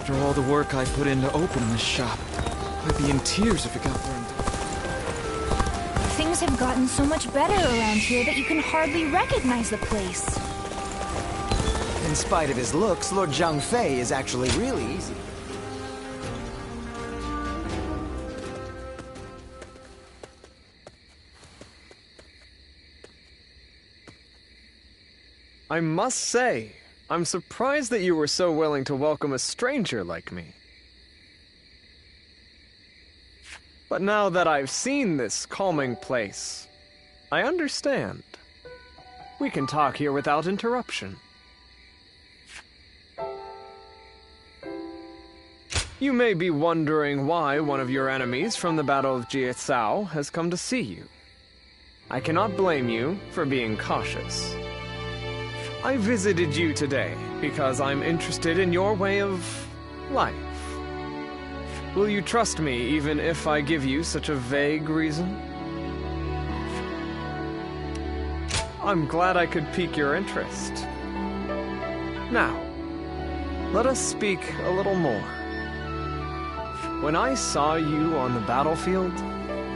After all the work I put in to open this shop, I'd be in tears if it got burned down. Things have gotten so much better around here that you can hardly recognize the place. In spite of his looks, Lord Zhang Fei is actually really easy. I must say, I'm surprised that you were so willing to welcome a stranger like me. But now that I've seen this calming place, I understand. We can talk here without interruption. You may be wondering why one of your enemies from the Battle of Jiezhou has come to see you. I cannot blame you for being cautious. I visited you today because I'm interested in your way of life. Will you trust me even if I give you such a vague reason? I'm glad I could pique your interest. Now, let us speak a little more. When I saw you on the battlefield,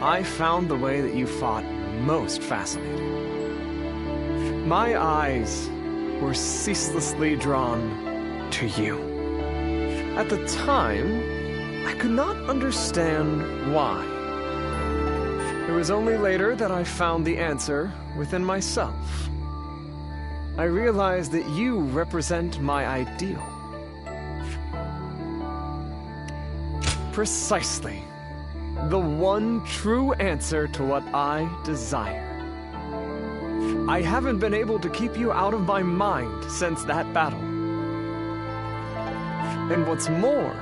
I found the way that you fought most fascinating. My eyes were ceaselessly drawn to you. At the time, I could not understand why. It was only later that I found the answer within myself. I realized that you represent my ideal. Precisely. The one true answer to what I desire. I haven't been able to keep you out of my mind since that battle. And what's more,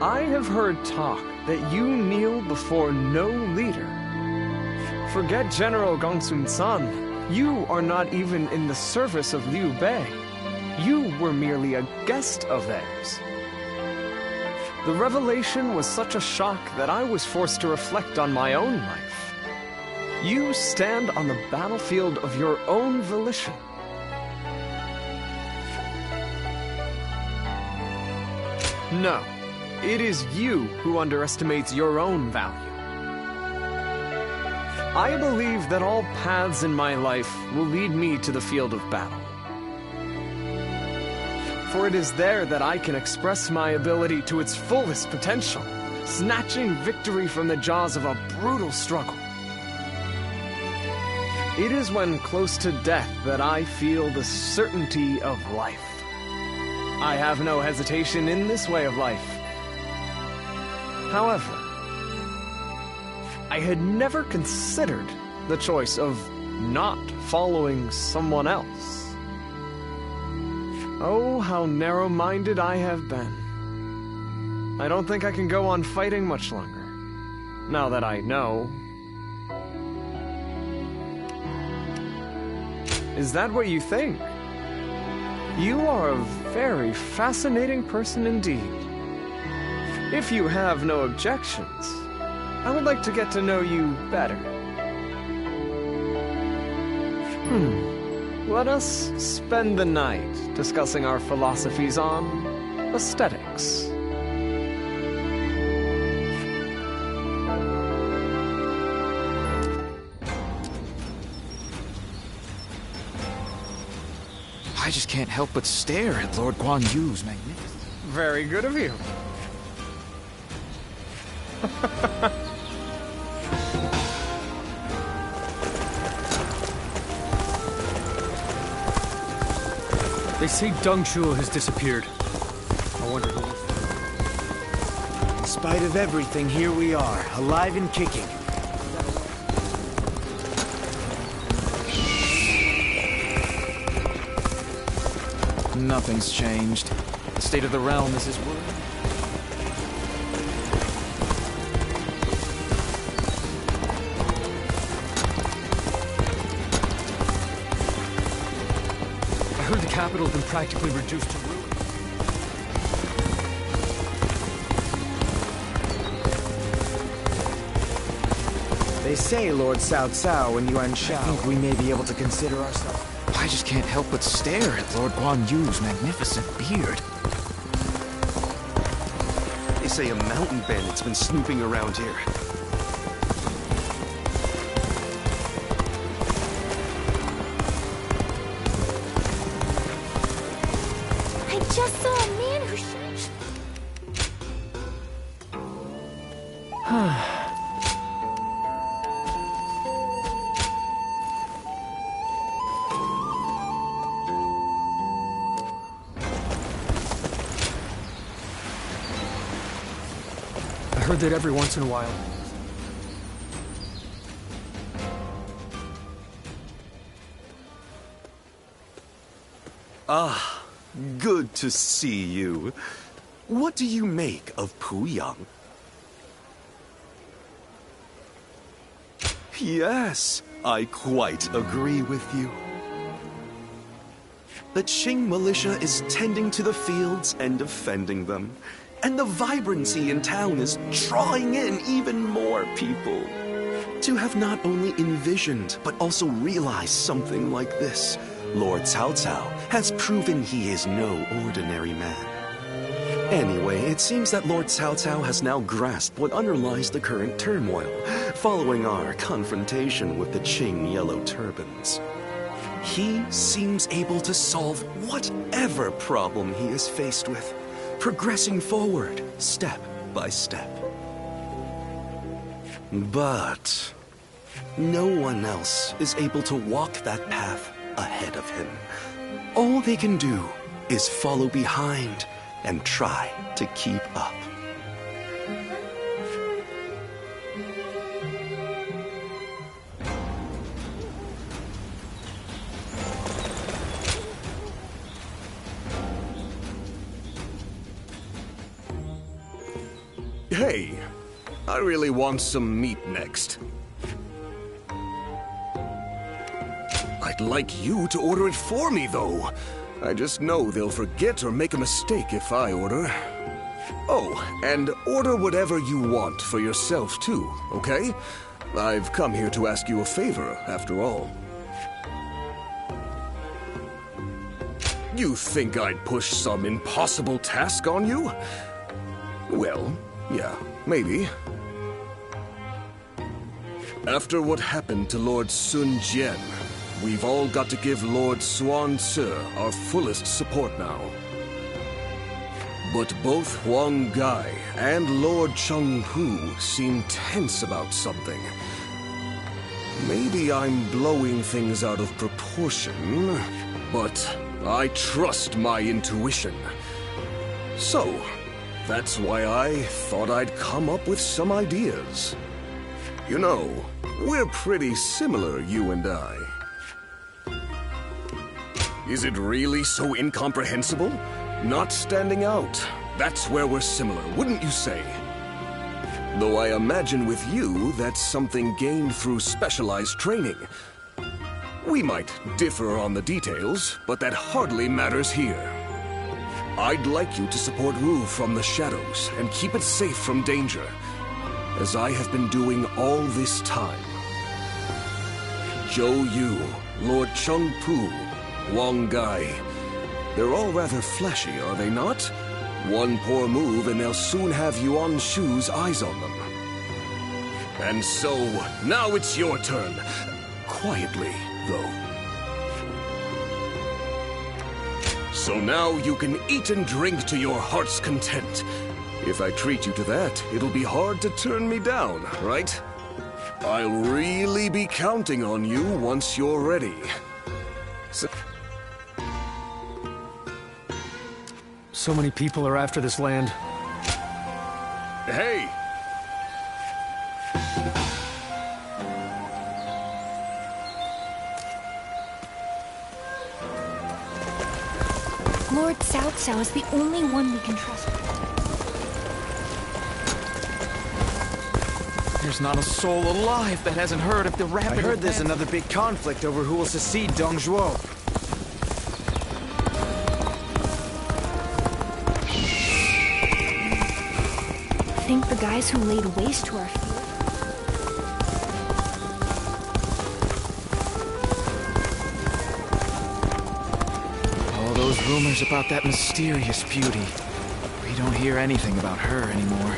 I have heard talk that you kneel before no leader. Forget General Gongsun-san. You are not even in the service of Liu Bei. You were merely a guest of theirs. The revelation was such a shock that I was forced to reflect on my own life. You stand on the battlefield of your own volition. No, it is you who underestimates your own value. I believe that all paths in my life will lead me to the field of battle. For it is there that I can express my ability to its fullest potential, snatching victory from the jaws of a brutal struggle. It is when close to death that I feel the certainty of life. I have no hesitation in this way of life. However, I had never considered the choice of not following someone else. Oh, how narrow-minded I have been. I don't think I can go on fighting much longer, now that I know. Is that what you think? You are a very fascinating person indeed. If you have no objections, I would like to get to know you better. Let us spend the night discussing our philosophies on aesthetics. I just can't help but stare at Lord Guan Yu's magnificence. Very good of you. They say Deng Shuo has disappeared. I wonder who... In spite of everything, here we are, alive and kicking. Nothing's changed. The state of the realm is his word. I heard the capital has been practically reduced to ruin. They say Lord Cao Cao and Yuan Shao. I think we may be able to consider ourselves... I just can't help but stare at Lord Guan Yu's magnificent beard. They say a mountain bandit's been snooping around here. I just saw a man who I heard that every once in a while. Ah, good to see you. What do you make of Puyang? Yes, I quite agree with you. The Qing militia is tending to the fields and defending them. And the vibrancy in town is drawing in even more people. To have not only envisioned, but also realized something like this, Lord Cao Cao has proven he is no ordinary man. Anyway, it seems that Lord Cao Cao has now grasped what underlies the current turmoil, following our confrontation with the Qing Yellow Turbans. He seems able to solve whatever problem he is faced with, progressing forward, step by step. But no one else is able to walk that path ahead of him. All they can do is follow behind and try to keep up. Hey, I really want some meat next. I'd like you to order it for me, though. I just know they'll forget or make a mistake if I order. Oh, and order whatever you want for yourself, too, okay? I've come here to ask you a favor, after all. You think I'd push some impossible task on you? Well, yeah, maybe. After what happened to Lord Sun Jian, we've all got to give Lord Xuan Ce our fullest support now. But both Huang Gai and Lord Cheng Pu seem tense about something. Maybe I'm blowing things out of proportion, but I trust my intuition. So, that's why I thought I'd come up with some ideas. You know, we're pretty similar, you and I. Is it really so incomprehensible? Not standing out. That's where we're similar, wouldn't you say? Though I imagine with you, that's something gained through specialized training. We might differ on the details, but that hardly matters here. I'd like you to support Wu from the shadows and keep it safe from danger, as I have been doing all this time. Zhou Yu, Lord Cheng Pu, Wang Gai. They're all rather flashy, are they not? One poor move and they'll soon have Yuan Shu's eyes on them. And so, now it's your turn. Quietly, though. So now you can eat and drink to your heart's content. If I treat you to that, it'll be hard to turn me down, right? I'll really be counting on you once you're ready. So many people are after this land. Hey! Lord Cao Cao is the only one we can trust. There's not a soul alive that hasn't heard of the rapid I heard there's advance. another big conflict over who will succeed Dong Zhuo. Think the guys who laid waste to our field. All those rumors about that mysterious beauty. We don't hear anything about her anymore.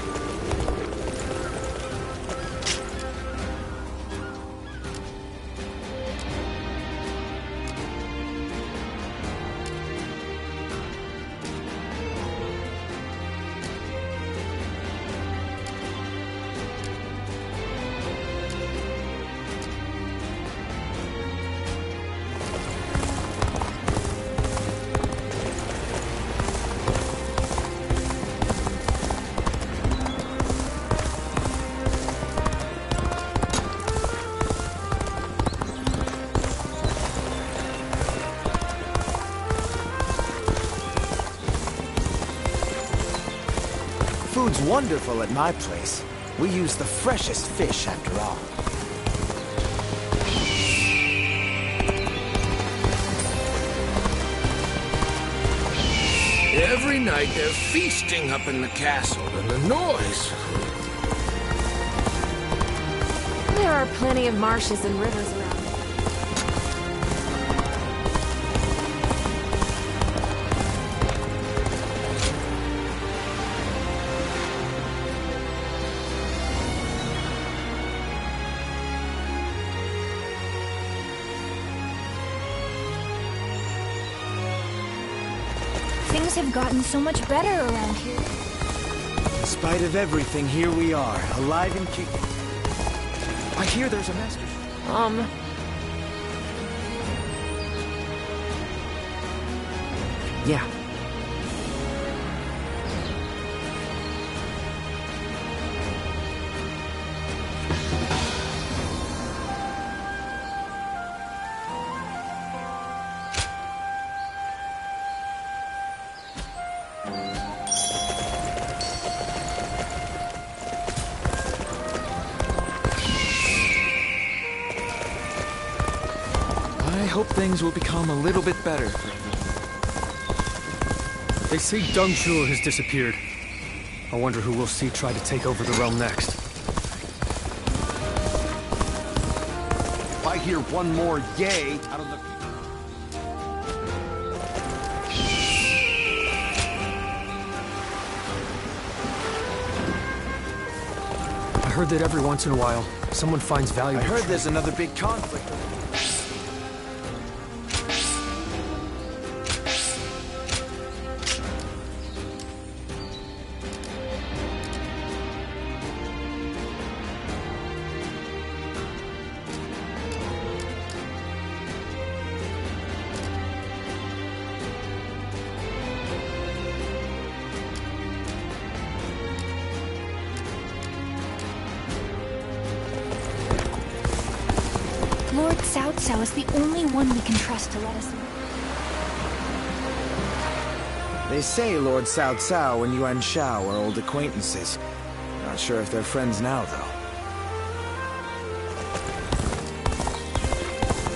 Food's wonderful at my place. We use the freshest fish after all. Every night they're feasting up in the castle, and the noise. There are plenty of marshes and rivers around. Things have gotten so much better around here. In spite of everything, here we are, alive and kicking. I hear there's a master... Yeah. I hope things will become a little bit better. They say Dungshur has disappeared. I wonder who we'll see try to take over the realm next. If I hear one more yay out of the... I heard that every once in a while, someone finds value. I heard there's another big conflict. Lord Cao Cao is the only one we can trust to let us know. They say Lord Cao Cao and Yuan Shao are old acquaintances. Not sure if they're friends now, though.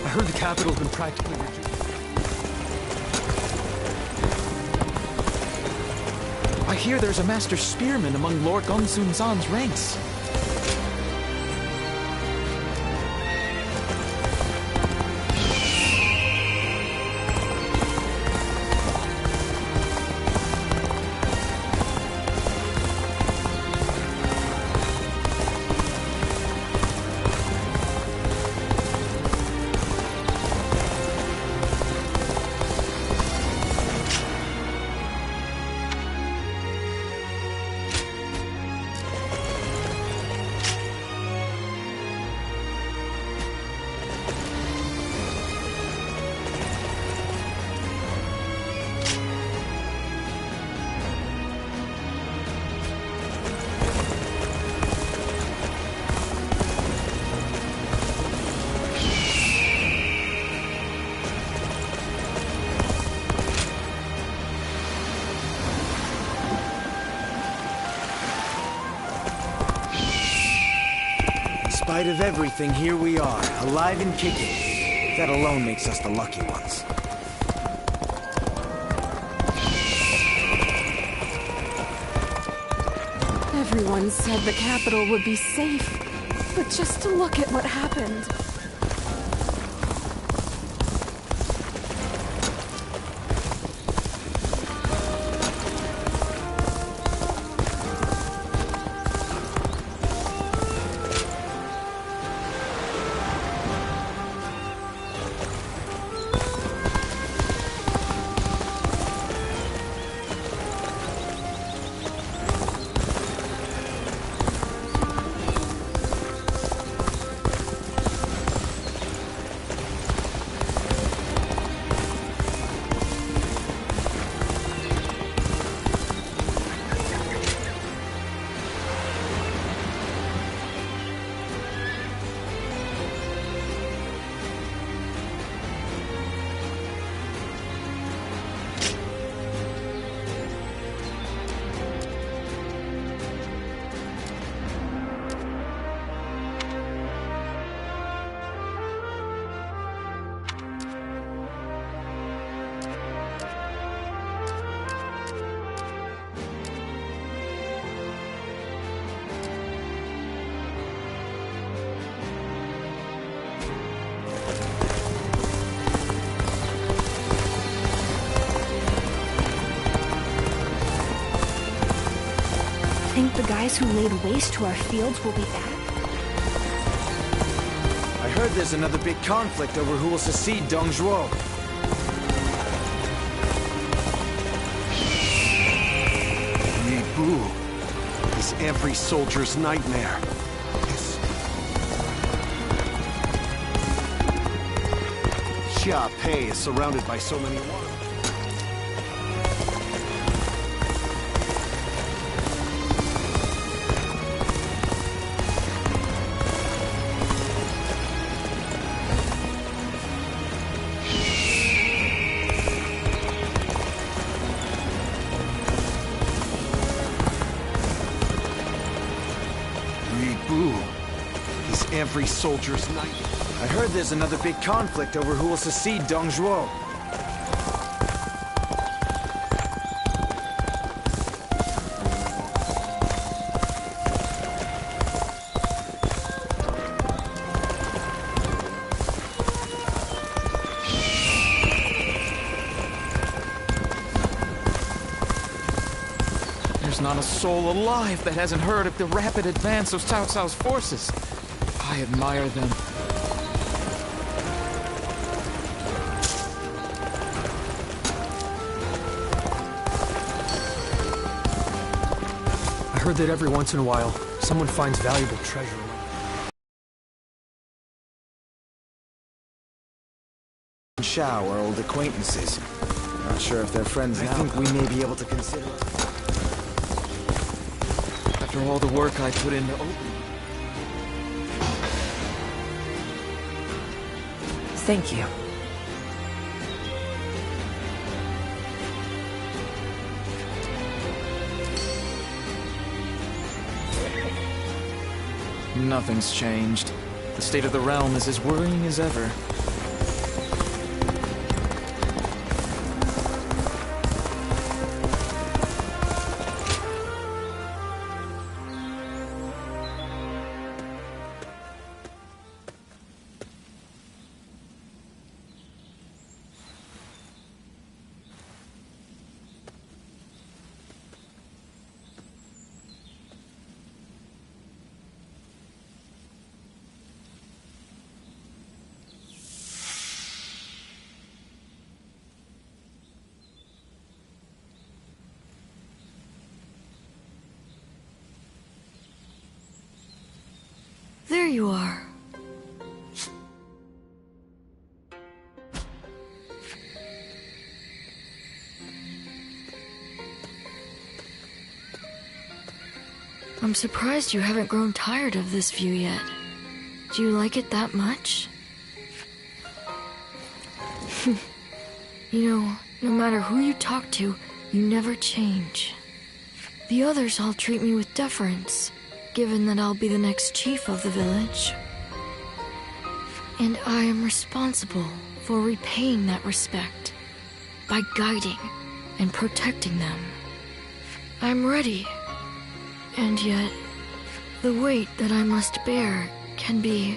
I heard the capital's been practically reduced. I hear there's a master spearman among Lord Gongsun Zan's ranks. In spite of everything, here we are, alive and kicking. That alone makes us the lucky ones. Everyone said the capital would be safe, but just to look at what happened. think the guys who laid waste to our fields will be back? I heard there's another big conflict over who will succeed Dong Zhuo. Yi Bu is every soldier's nightmare. Xia Pei is surrounded by so many water. Yi Bu is every soldier's nightmare. I heard there's another big conflict over who will succeed Dong Zhuo. There's not a soul alive that hasn't heard of the rapid advance of Cao Cao's forces. I admire them. I heard that every once in a while, someone finds valuable treasure. Shao are old acquaintances. Not sure if they're friends now. I think we may be able to consider. After all the work I put into opening. Thank you. Nothing's changed. The state of the realm is as worrying as ever. There you are. I'm surprised you haven't grown tired of this view yet. Do you like it that much? You know, no matter who you talk to, you never change. The others all treat me with deference, given that I'll be the next chief of the village. And I am responsible for repaying that respect by guiding and protecting them. I'm ready. And yet, the weight that I must bear can be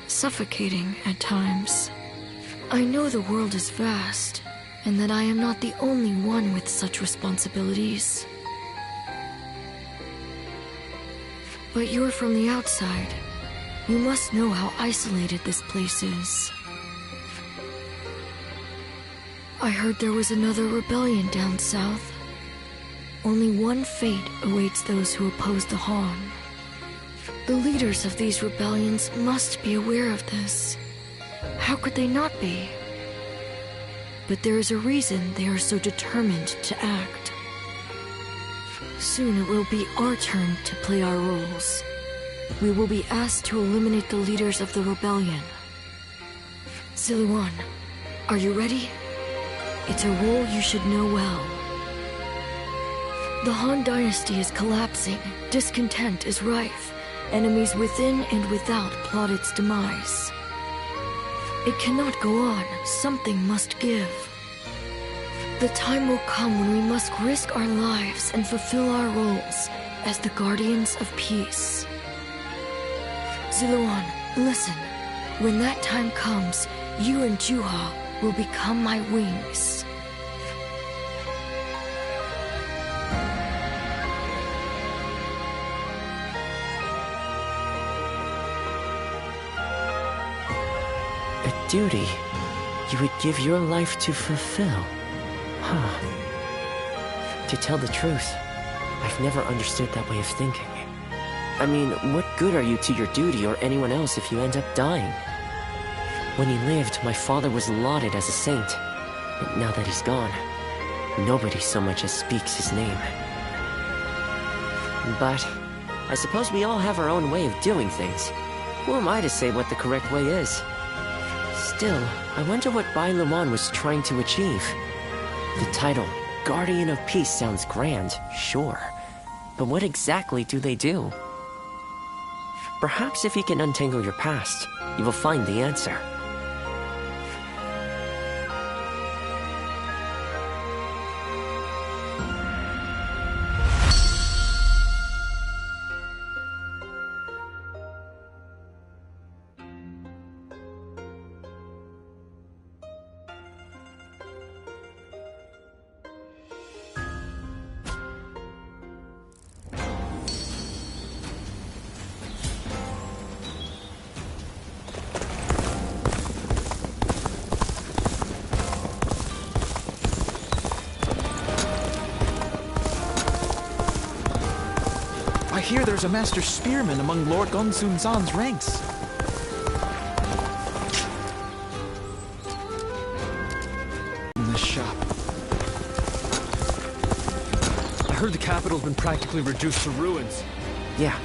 suffocating at times. I know the world is vast, and that I am not the only one with such responsibilities. But you're from the outside. You must know how isolated this place is. I heard there was another rebellion down south. Only one fate awaits those who oppose the Han. The leaders of these rebellions must be aware of this. How could they not be? But there is a reason they are so determined to act. Soon it will be our turn to play our roles. We will be asked to eliminate the leaders of the rebellion. Ziluan, are you ready? It's a role you should know well. The Han Dynasty is collapsing, discontent is rife, enemies within and without plot its demise. It cannot go on, something must give. The time will come when we must risk our lives and fulfill our roles as the guardians of peace. Ziluan, listen. When that time comes, you and Juha will become my wings. duty you would give your life to fulfill. Huh. To tell the truth, I've never understood that way of thinking. I mean, what good are you to your duty or anyone else if you end up dying? When he lived, my father was lauded as a saint. But now that he's gone, nobody so much as speaks his name. But I suppose we all have our own way of doing things. Who am I to say what the correct way is? Still, I wonder what Bai Luman was trying to achieve. The title, Guardian of Peace, sounds grand, sure. But what exactly do they do? Perhaps if you can untangle your past, you will find the answer. I hear there's a master spearman among Lord Gongsun Zan's ranks. In the shop. I heard the capital's been practically reduced to ruins. Yeah.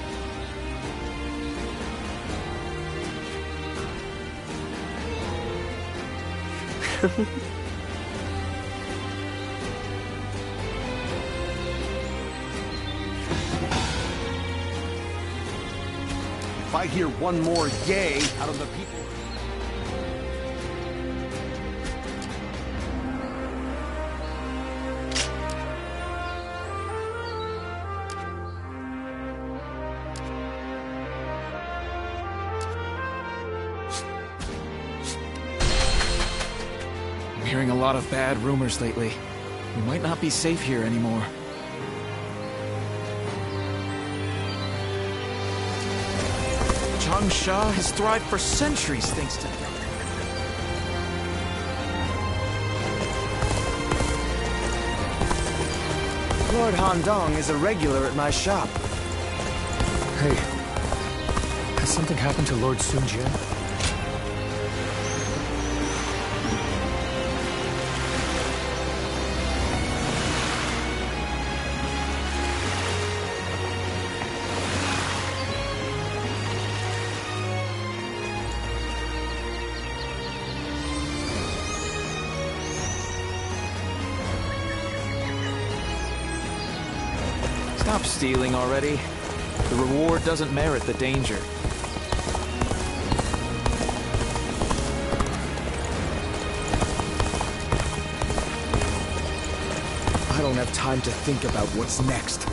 If I hear one more yay out of the people... I'm hearing a lot of bad rumors lately. We might not be safe here anymore. Changsha has thrived for centuries thanks to them. Lord Handong is a regular at my shop. Hey, has something happened to Lord Sun Jian? Stop stealing already. The reward doesn't merit the danger. I don't have time to think about what's next.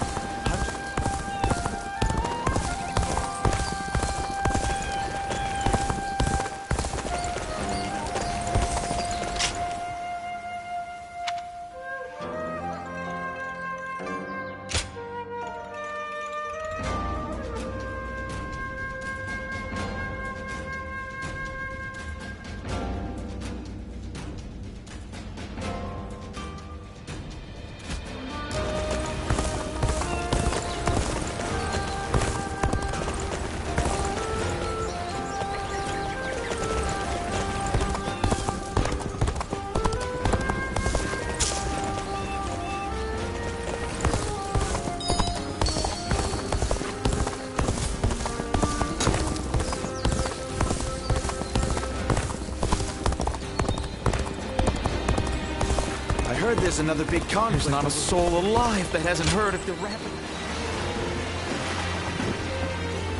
I heard there's another big conflict. There's not a soul alive that hasn't heard of the rapid...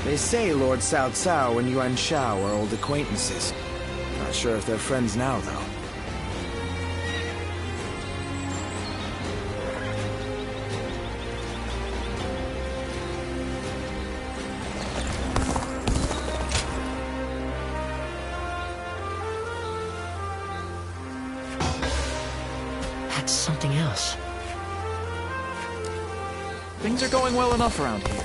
They say Lord Cao Cao and Yuan Shao are old acquaintances. Not sure if they're friends now, though. That's something else. Things are going well enough around here.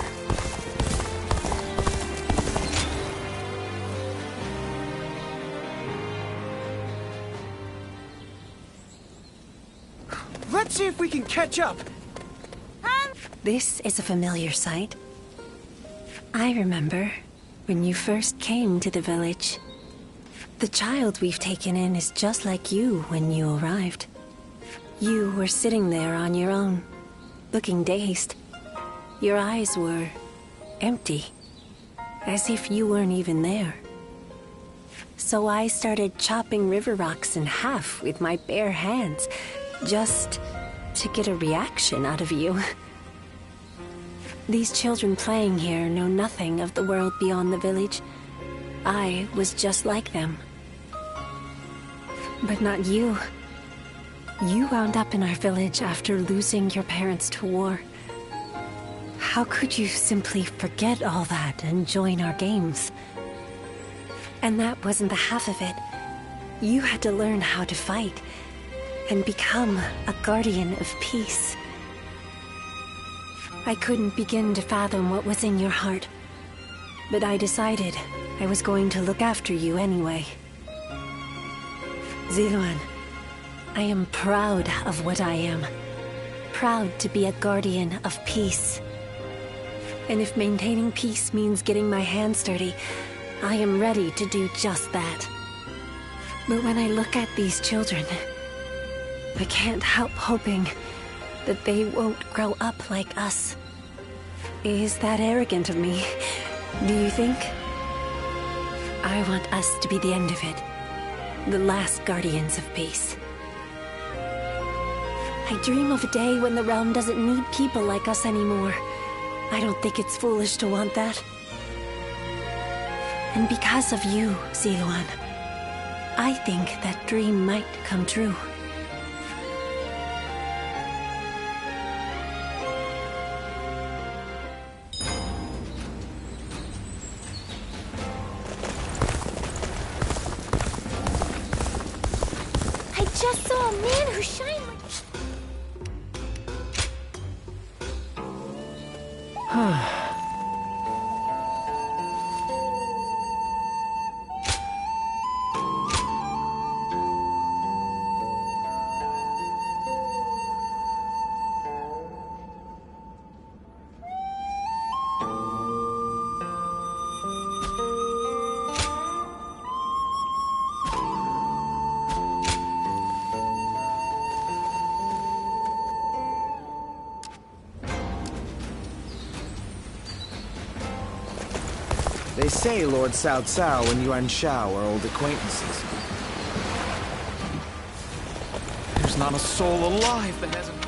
Let's see if we can catch up. This is a familiar sight. I remember when you first came to the village. The child we've taken in is just like you when you arrived. You were sitting there on your own, looking dazed. Your eyes were empty, as if you weren't even there. So I started chopping river rocks in half with my bare hands, just to get a reaction out of you. These children playing here know nothing of the world beyond the village. I was just like them. But not you. You wound up in our village after losing your parents to war. How could you simply forget all that and join our games? And that wasn't the half of it. You had to learn how to fight and become a guardian of peace. I couldn't begin to fathom what was in your heart, but I decided I was going to look after you anyway. Ziluan, I am proud of what I am. Proud to be a guardian of peace. And if maintaining peace means getting my hands dirty, I am ready to do just that. But when I look at these children, I can't help hoping that they won't grow up like us. Is that arrogant of me, do you think? I want us to be the end of it. The last guardians of peace. I dream of a day when the realm doesn't need people like us anymore. I don't think it's foolish to want that. And because of you, Ziluan, I think that dream might come true. I just saw a man who shined like... They say Lord Cao Cao and Yuan Shao are old acquaintances. There's not a soul alive that hasn't...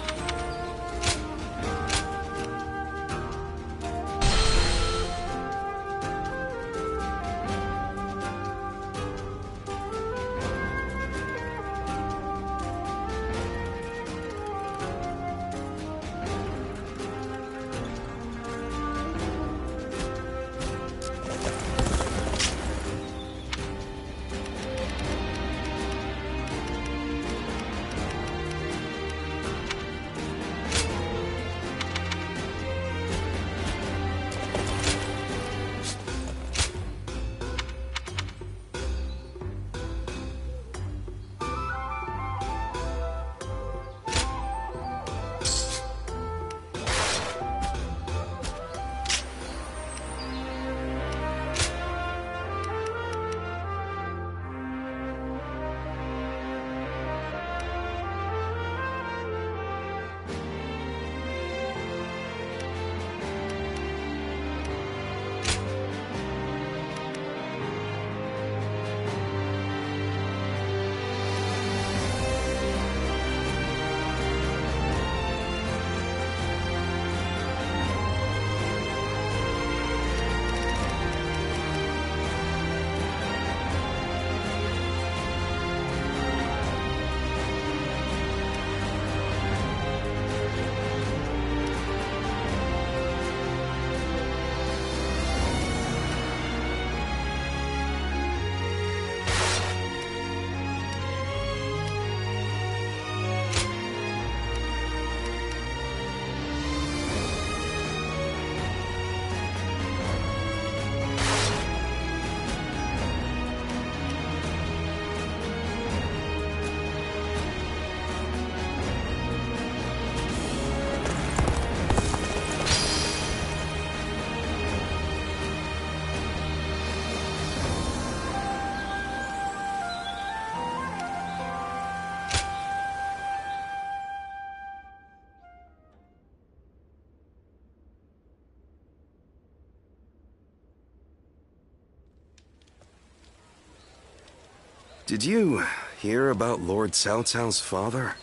Did you hear about Lord Cao Cao's father?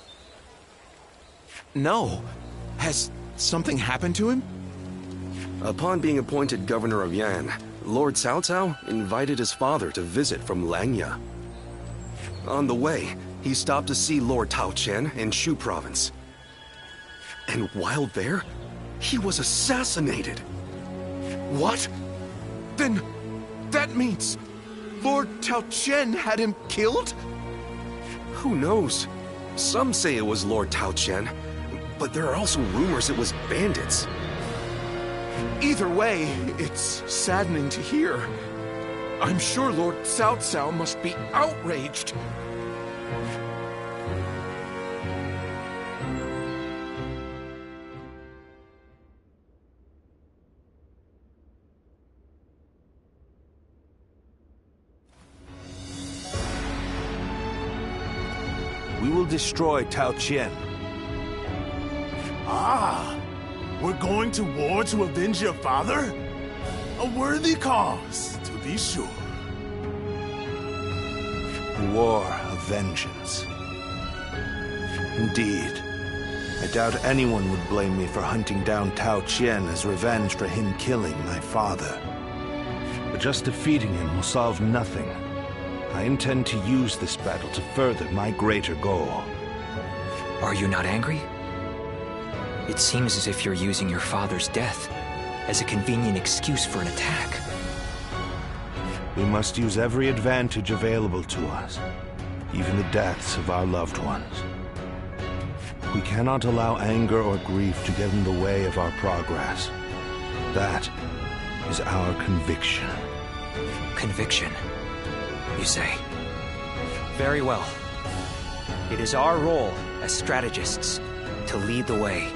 No. Has something happened to him? Upon being appointed governor of Yan, Lord Cao Cao invited his father to visit from Langya. On the way, he stopped to see Lord Tao Qian in Shu province. And while there, he was assassinated. What? Then that means Lord Tao Qian had him killed? Who knows? Some say it was Lord Tao Qian, but there are also rumors it was bandits. Either way, it's saddening to hear. I'm sure Lord Cao Cao must be outraged. We will destroy Tao Qian. Ah! We're going to war to avenge your father? A worthy cause, to be sure. A war of vengeance. Indeed. I doubt anyone would blame me for hunting down Tao Qian as revenge for him killing my father. But just defeating him will solve nothing. I intend to use this battle to further my greater goal. Are you not angry? It seems as if you're using your father's death as a convenient excuse for an attack. We must use every advantage available to us, even the deaths of our loved ones. We cannot allow anger or grief to get in the way of our progress. That is our conviction. Conviction, you say? Very well. It is our role as strategists to lead the way.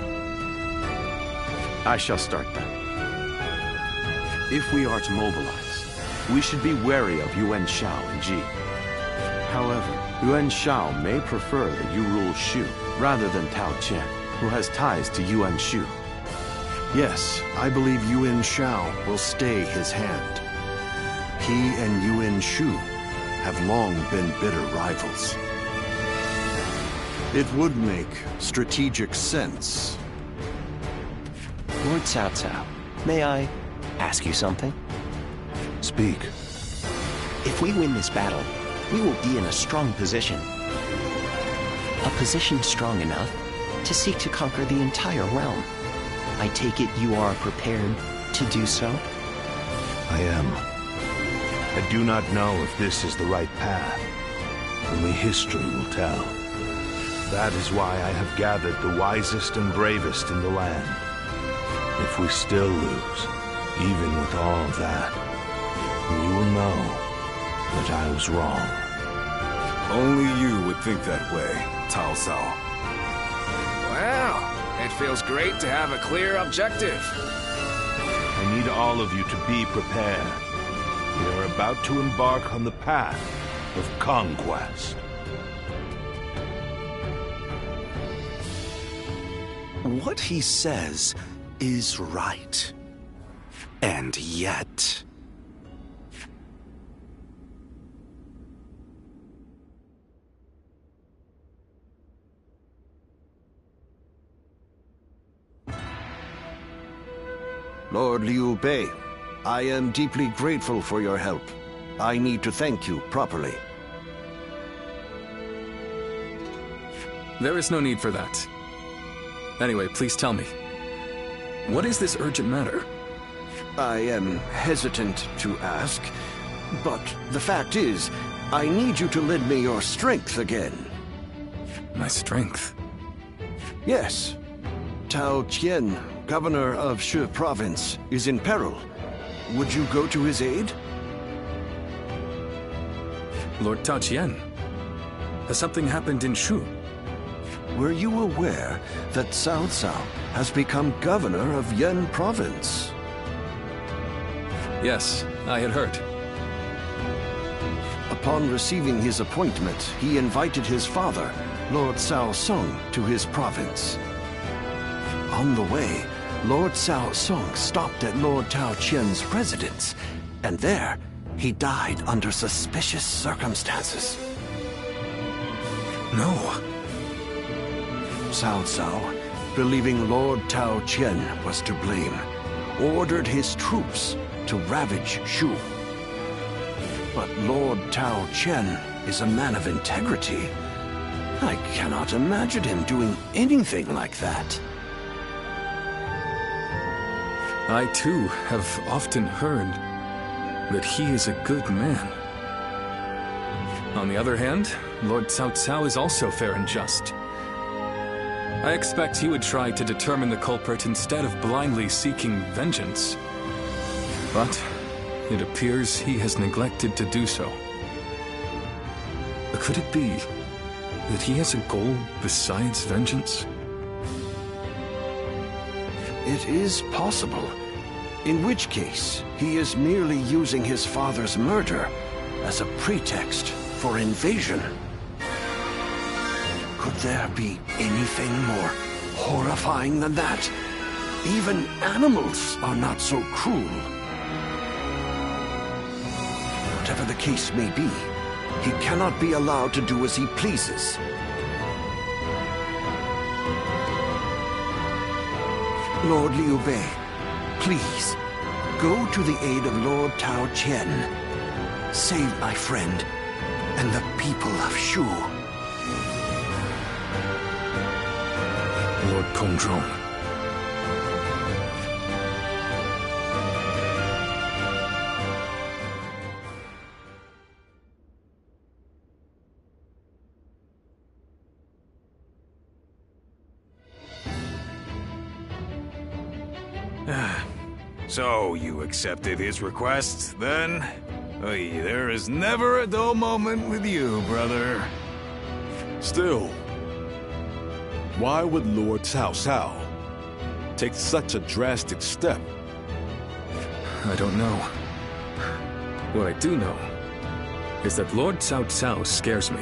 I shall start then. If we are to mobilize, we should be wary of Yuan Shao and Ji. However, Yuan Shao may prefer that you rule Shu rather than Tao Qian, who has ties to Yuan Shu. Yes, I believe Yuan Shao will stay his hand. He and Yuan Shu have long been bitter rivals. It would make strategic sense. Lord Cao Cao, may I ask you something? Speak. If we win this battle, we will be in a strong position. A position strong enough to seek to conquer the entire realm. I take it you are prepared to do so? I am. I do not know if this is the right path. Only history will tell. That is why I have gathered the wisest and bravest in the land. If we still lose, even with all of that, we will know that I was wrong. Only you would think that way, Cao Cao. Well, it feels great to have a clear objective. I need all of you to be prepared. We are about to embark on the path of conquest. What he says is right. And yet... Lord Liu Bei, I am deeply grateful for your help. I need to thank you properly. There is no need for that. Anyway, please tell me. What is this urgent matter? I am hesitant to ask, but the fact is, I need you to lend me your strength again. My strength? Yes. Tao Qian, governor of Shu province, is in peril. Would you go to his aid? Lord Tao Qian? Has something happened in Shu? Were you aware that Cao Cao has become governor of Yan province? Yes, I had heard. Upon receiving his appointment, he invited his father, Lord Cao Song, to his province. On the way, Lord Cao Song stopped at Lord Tao Qian's residence, and there he died under suspicious circumstances. No. Cao Cao, believing Lord Tao Qian was to blame, ordered his troops to ravage Shu. But Lord Tao Qian is a man of integrity. I cannot imagine him doing anything like that. I too have often heard that he is a good man. On the other hand, Lord Cao Cao is also fair and just. I expect he would try to determine the culprit instead of blindly seeking vengeance. But it appears he has neglected to do so. Could it be that he has a goal besides vengeance? It is possible. In which case, he is merely using his father's murder as a pretext for invasion. Could there be anything more horrifying than that? Even animals are not so cruel. Whatever the case may be, he cannot be allowed to do as he pleases. Lord Liu Bei, please, go to the aid of Lord Tao Qian. Save my friend and the people of Shu. Lord Kongzhong. So, you accepted his request, then? Oy, there is never a dull moment with you, brother. Still, why would Lord Cao Cao take such a drastic step? I don't know. What I do know is that Lord Cao Cao scares me.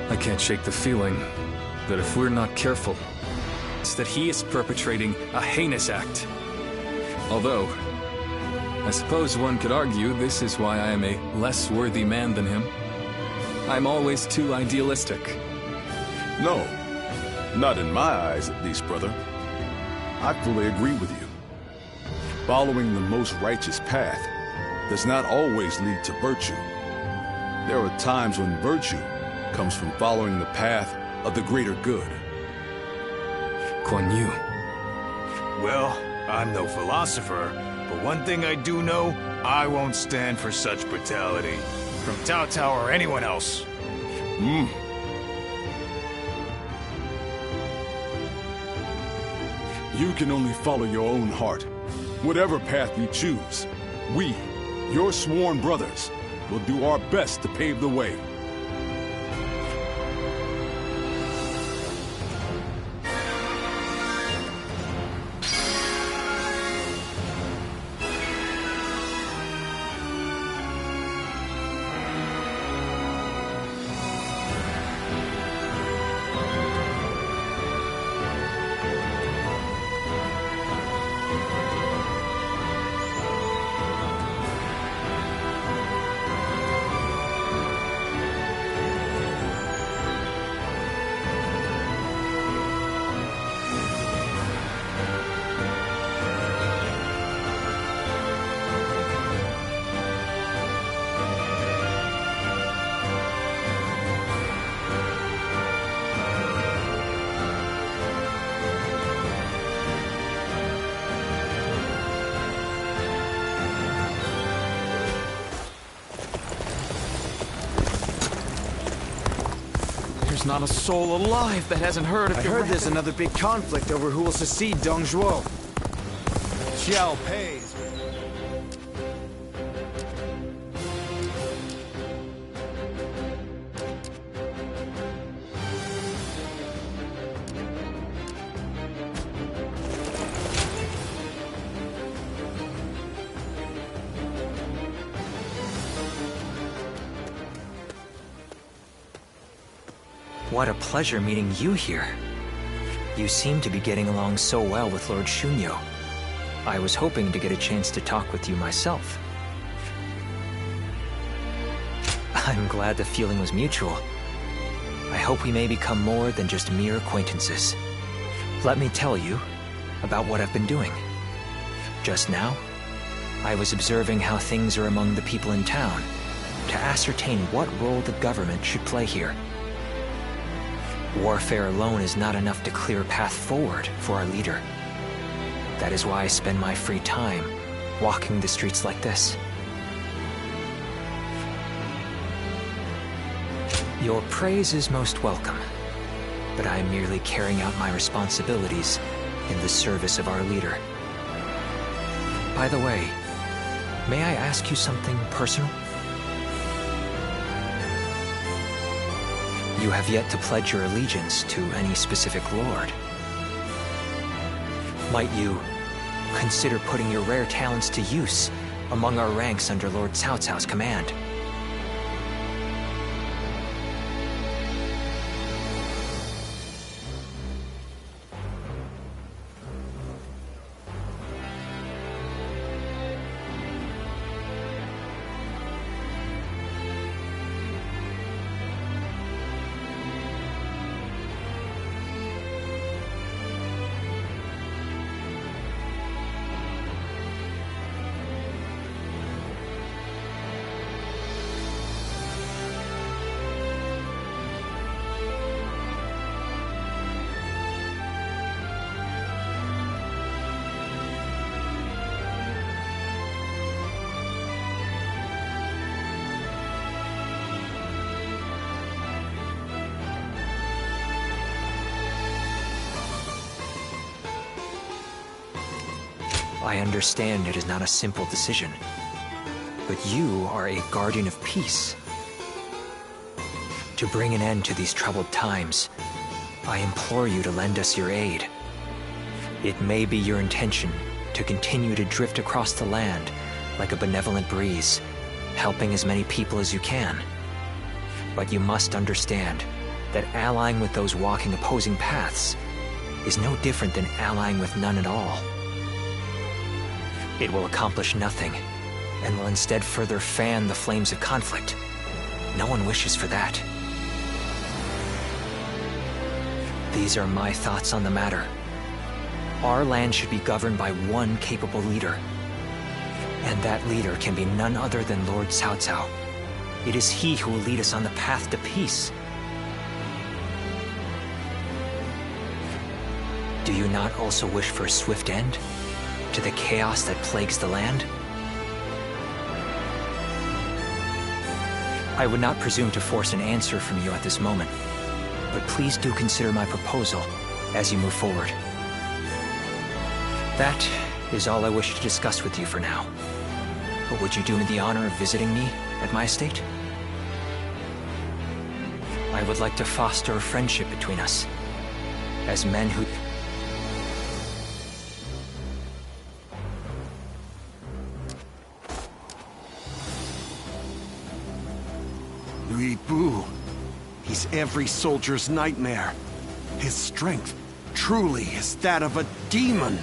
I can't shake the feeling that if we're not careful, it's that he is perpetrating a heinous act. Although, I suppose one could argue this is why I am a less worthy man than him. I'm always too idealistic. No, not in my eyes at least, brother. I fully agree with you. Following the most righteous path does not always lead to virtue. There are times when virtue comes from following the path of the greater good. Guan Yu. Well, I'm no philosopher, but one thing I do know, I won't stand for such brutality. From Cao Cao or anyone else. You can only follow your own heart. Whatever path you choose, we, your sworn brothers, will do our best to pave the way. There's not a soul alive that hasn't heard of I heard there's another big conflict over who will succeed Dong Zhuo. Xiao Pei. What a pleasure meeting you here. You seem to be getting along so well with Lord Shunyo. I was hoping to get a chance to talk with you myself. I'm glad the feeling was mutual. I hope we may become more than just mere acquaintances. Let me tell you about what I've been doing. Just now, I was observing how things are among the people in town to ascertain what role the government should play here. Warfare alone is not enough to clear a path forward for our leader. That is why I spend my free time walking the streets like this. Your praise is most welcome, but I am merely carrying out my responsibilities in the service of our leader. By the way, may I ask you something personal? You have yet to pledge your allegiance to any specific lord. Might you consider putting your rare talents to use among our ranks under Lord Cao Cao's command? I understand it is not a simple decision, but you are a guardian of peace. To bring an end to these troubled times, I implore you to lend us your aid. It may be your intention to continue to drift across the land like a benevolent breeze, helping as many people as you can. But you must understand that allying with those walking opposing paths is no different than allying with none at all. It will accomplish nothing, and will instead further fan the flames of conflict. No one wishes for that. These are my thoughts on the matter. Our land should be governed by one capable leader. And that leader can be none other than Lord Cao Cao. It is he who will lead us on the path to peace. Do you not also wish for a swift end to the chaos that plagues the land? I would not presume to force an answer from you at this moment, but please do consider my proposal as you move forward. That is all I wish to discuss with you for now. But would you do me the honor of visiting me at my estate? I would like to foster a friendship between us, as men who... Lui Bu. He's every soldier's nightmare. His strength truly is that of a demon.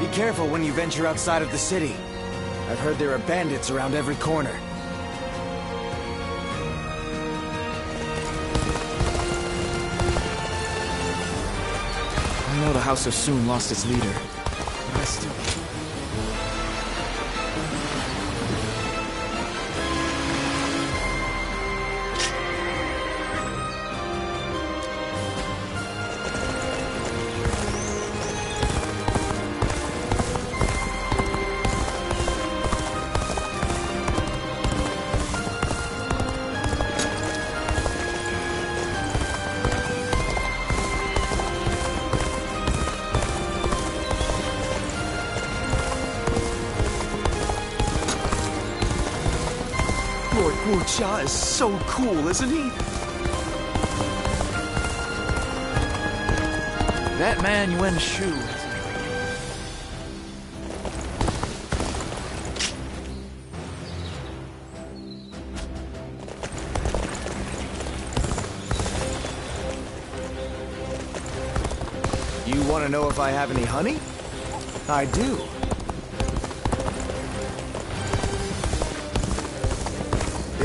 Be careful when you venture outside of the city. I've heard there are bandits around every corner. I know the House of Soon lost its leader, but I still... Lord Wu-Cha is so cool, isn't he? That man Yuan Shu... You want to know if I have any honey? I do.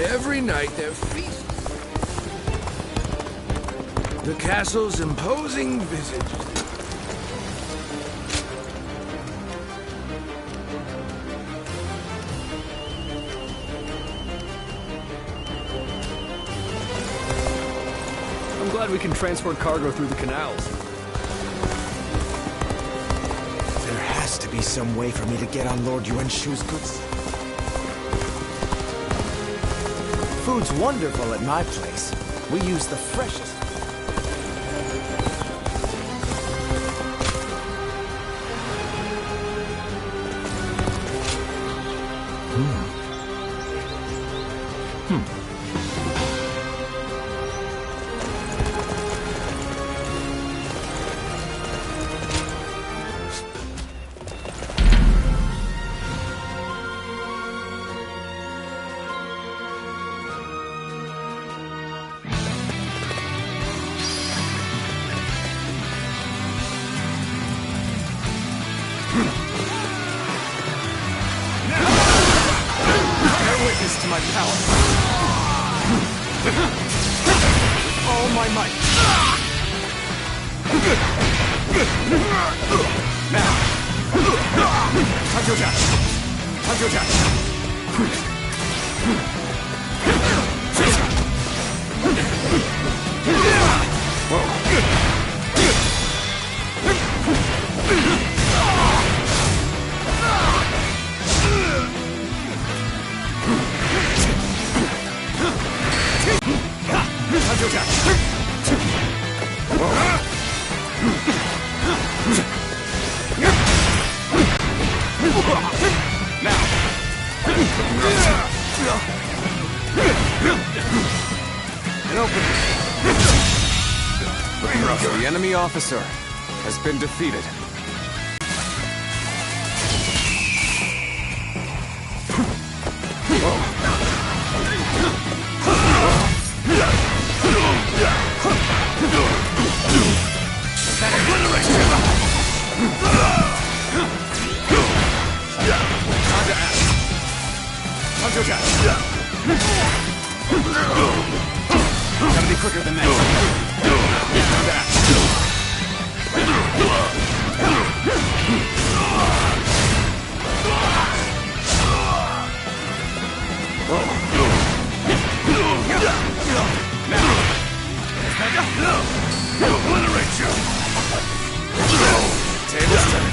Every night they're feasting. The castle's imposing visage. I'm glad we can transport cargo through the canals. There has to be some way for me to get on Lord Yuan Shu's goods. Food's wonderful at my place. We use the freshest. To my power. With all my might. Now. Hanjo-chan. Hanjo-chan. The enemy officer has been defeated. Gotta be quicker than that. Obliterate you! Tables turn.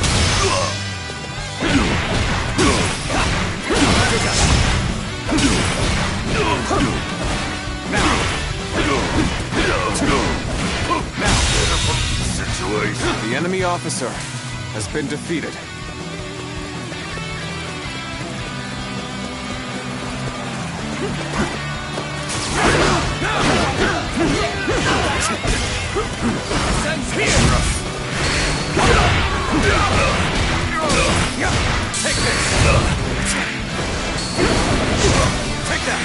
The enemy officer has been defeated. Sense here! Take this! Take that!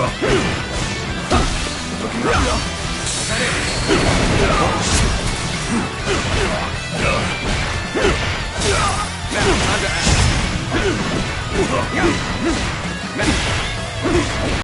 forever.